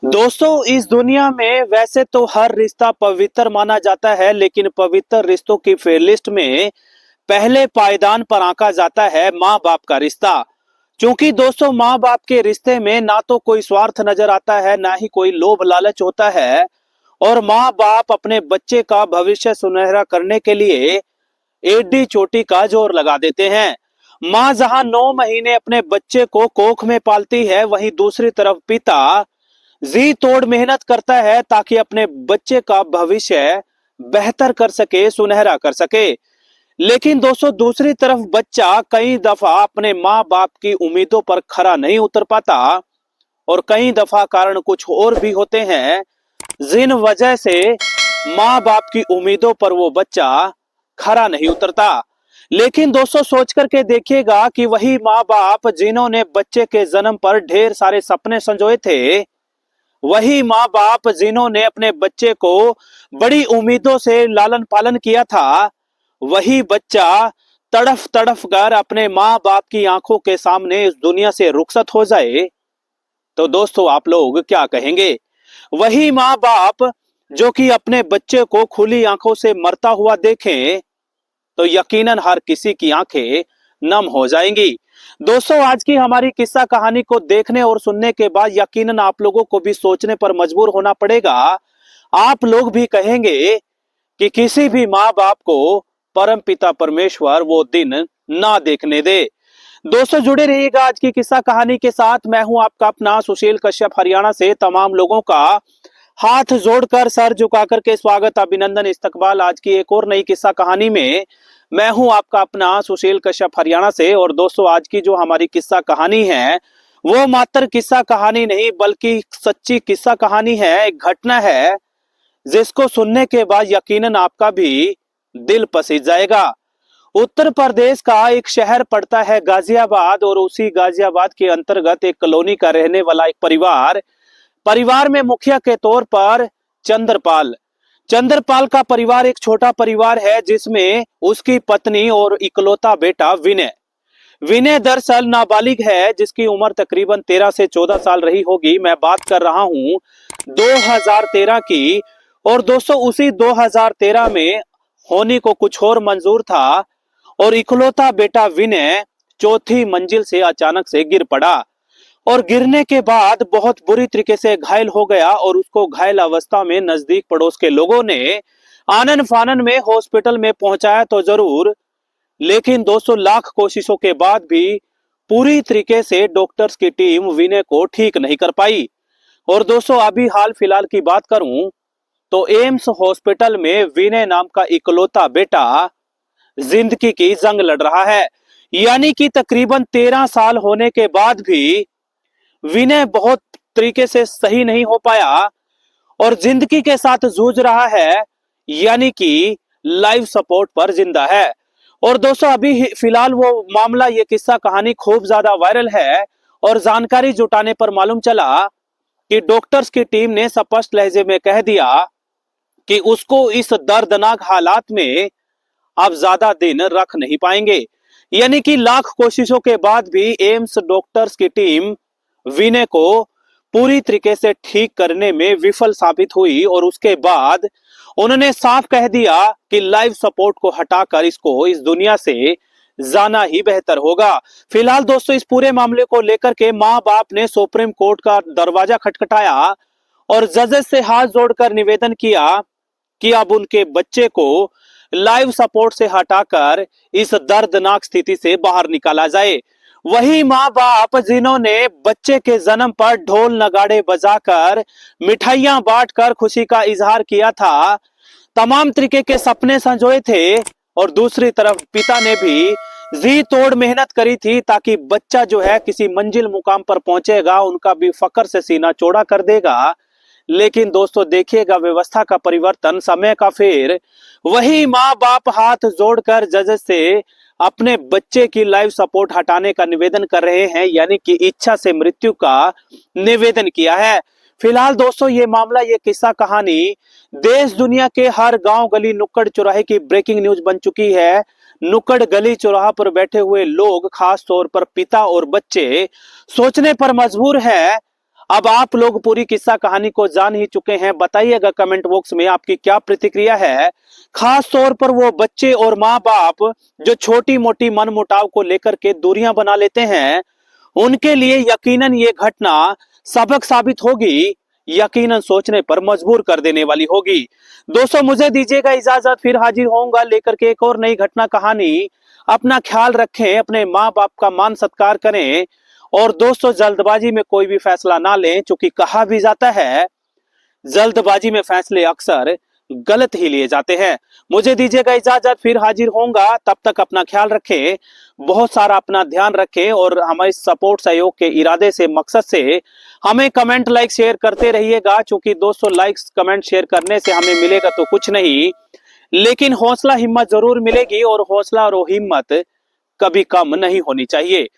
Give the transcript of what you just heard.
दोस्तों, इस दुनिया में वैसे तो हर रिश्ता पवित्र माना जाता है, लेकिन पवित्र रिश्तों की फेहरिस्त में पहले पायदान पर आंका जाता है माँ बाप का रिश्ता। क्योंकि दोस्तों, माँ बाप के रिश्ते में ना तो कोई स्वार्थ नजर आता है, ना ही कोई लोभ लालच होता है। और माँ बाप अपने बच्चे का भविष्य सुनहरा करने के लिए एडी चोटी का जोर लगा देते हैं। माँ जहां 9 महीने अपने बच्चे को कोख में पालती है, वहीं दूसरी तरफ पिता जी तोड़ मेहनत करता है ताकि अपने बच्चे का भविष्य बेहतर कर सके, सुनहरा कर सके। लेकिन दोस्तों, दूसरी तरफ बच्चा कई दफा अपने माँ बाप की उम्मीदों पर खरा नहीं उतर पाता, और कई दफा कारण कुछ और भी होते हैं जिन वजह से माँ बाप की उम्मीदों पर वो बच्चा खरा नहीं उतरता। लेकिन दोस्तों, सोच करके देखिएगा कि वही माँ बाप जिन्होंने बच्चे के जन्म पर ढेर सारे सपने संजोए थे, वही माँ बाप जिन्होंने अपने बच्चे को बड़ी उम्मीदों से लालन पालन किया था, वही बच्चा तड़फ तड़फ कर अपने माँ बाप की आंखों के सामने इस दुनिया से रुखसत हो जाए, तो दोस्तों आप लोग क्या कहेंगे? वही माँ बाप जो कि अपने बच्चे को खुली आंखों से मरता हुआ देखें, तो यकीनन हर किसी की आंखें नम हो जाएंगी। दोस्तों, आज की हमारी किस्सा कहानी को देखने और सुनने के बाद यकीनन आप लोगों को भी सोचने पर मजबूर होना पड़ेगा। आप लोग भी कहेंगे कि किसी भी माँ बाप को परम पिता परमेश्वर वो दिन ना देखने दे। दोस्तों, जुड़े रहिएगा आज की किस्सा कहानी के साथ। मैं हूं आपका अपना सुशील कश्यप, हरियाणा से। तमाम लोगों का हाथ जोड़कर, सर झुकाकर के स्वागत, अभिनंदन, इस्तकबाल आज की एक और नई किस्सा कहानी में। मैं हूं आपका अपना सुशील कश्यप, हरियाणा से। और दोस्तों, आज की जो हमारी किस्सा कहानी है वो मात्र किस्सा कहानी नहीं बल्कि सच्ची किस्सा कहानी है। एक घटना है जिसको सुनने के बाद यकीनन आपका भी दिल पसीज जाएगा। उत्तर प्रदेश का एक शहर पड़ता है गाजियाबाद, और उसी गाजियाबाद के अंतर्गत एक कॉलोनी का रहने वाला एक परिवार में मुखिया के तौर पर चंद्रपाल चंद्रपाल का परिवार एक छोटा परिवार है, जिसमें उसकी पत्नी और इकलौता बेटा विनय विनय दरअसल नाबालिग है, जिसकी उम्र तकरीबन 13 से 14 साल रही होगी। मैं बात कर रहा हूं 2013 की। और दोस्तों, उसी 2013 में होनी को कुछ और मंजूर था, और इकलौता बेटा विनय चौथी मंजिल से अचानक से गिर पड़ा, और गिरने के बाद बहुत बुरी तरीके से घायल हो गया। और उसको घायल अवस्था में नजदीक पड़ोस के लोगों ने आनन फानन में हॉस्पिटल में पहुंचाया तो जरूर, लेकिन दोस्तों लाख कोशिशों के बाद भी पूरी तरीके से डॉक्टर्स की टीम विनय को ठीक नहीं कर पाई। और दोस्तों, अभी हाल फिलहाल की बात करूं तो एम्स हॉस्पिटल में विनय नाम का इकलौता बेटा जिंदगी की जंग लड़ रहा है। यानी कि तकरीबन 13 साल होने के बाद भी विनय बहुत तरीके से सही नहीं हो पाया और जिंदगी के साथ जूझ रहा है, यानी कि लाइफ सपोर्ट पर जिंदा है। और दोस्तों, अभी फिलहाल वो मामला, ये किस्सा कहानी खूब ज्यादा वायरल है, और जानकारी जुटाने पर मालूम चला कि डॉक्टर्स की टीम ने स्पष्ट लहजे में कह दिया कि उसको इस दर्दनाक हालात में अब ज्यादा दिन रख नहीं पाएंगे। यानी कि लाख कोशिशों के बाद भी एम्स डॉक्टर्स की टीम विनय को पूरी तरीके से ठीक करने में विफल साबित हुई, और उसके बाद उन्होंने साफ कह दिया कि लाइफ सपोर्ट को हटाकर इसको इस दुनिया से जाना ही बेहतर होगा। फिलहाल दोस्तों, इस पूरे मामले को लेकर के माँ बाप ने सुप्रीम कोर्ट का दरवाजा खटखटाया और जजेस से हाथ जोड़कर निवेदन किया कि अब उनके बच्चे को लाइफ सपोर्ट से हटाकर इस दर्दनाक स्थिति से बाहर निकाला जाए। वही माँ बाप जिन्होंने बच्चे के जन्म पर ढोल नगाड़े बजाकर, मिठाइयां बांटकर खुशी का इजहार किया था, तमाम तरीके के सपने संजोए थे, और दूसरी तरफ पिता ने भी जी तोड़ मेहनत करी थी ताकि बच्चा जो है किसी मंजिल मुकाम पर पहुंचेगा, उनका भी फकर से सीना चौड़ा कर देगा। लेकिन दोस्तों, देखिएगा व्यवस्था का परिवर्तन, समय का फेर। वही माँ बाप हाथ जोड़कर जजेस से अपने बच्चे की लाइफ सपोर्ट हटाने का निवेदन कर रहे हैं, यानी कि इच्छा से मृत्यु का निवेदन किया है। फिलहाल दोस्तों, ये मामला, ये किस्सा कहानी देश दुनिया के हर गांव गली नुक्कड़ चौराहे की ब्रेकिंग न्यूज बन चुकी है। नुक्कड़ गली चौराहा पर बैठे हुए लोग, खास तौर पर पिता और बच्चे, सोचने पर मजबूर है अब आप लोग पूरी किस्सा कहानी को जान ही चुके हैं। बताइएगा कमेंट बॉक्स में आपकी क्या प्रतिक्रिया है। खास तौर पर वो बच्चे और माँ बाप जो छोटी मोटी मनमुटाव को लेकर के दूरियां बना लेते हैं, उनके लिए यकीनन ये घटना सबक साबित होगी, यकीनन सोचने पर मजबूर कर देने वाली होगी। दोस्तों मुझे दीजिएगा इजाजत, फिर हाजिर होऊंगा लेकर के एक और नई घटना कहानी। अपना ख्याल रखें, अपने माँ बाप का मान सत्कार करें और दोस्तों जल्दबाजी में कोई भी फैसला ना लें, क्योंकि कहा भी जाता है जल्दबाजी में फैसले अक्सर गलत ही लिए जाते हैं। मुझे दीजिएगा इजाजत, फिर हाजिर होऊंगा। तब तक अपना ख्याल रखें, बहुत सारा अपना ध्यान रखें और हमारे सपोर्ट सहयोग के इरादे से, मकसद से हमें कमेंट लाइक शेयर करते रहिएगा, क्योंकि दोस्तों लाइक्स कमेंट शेयर करने से हमें मिलेगा तो कुछ नहीं, लेकिन हौसला हिम्मत जरूर मिलेगी और हौसला और हिम्मत कभी कम नहीं होनी चाहिए।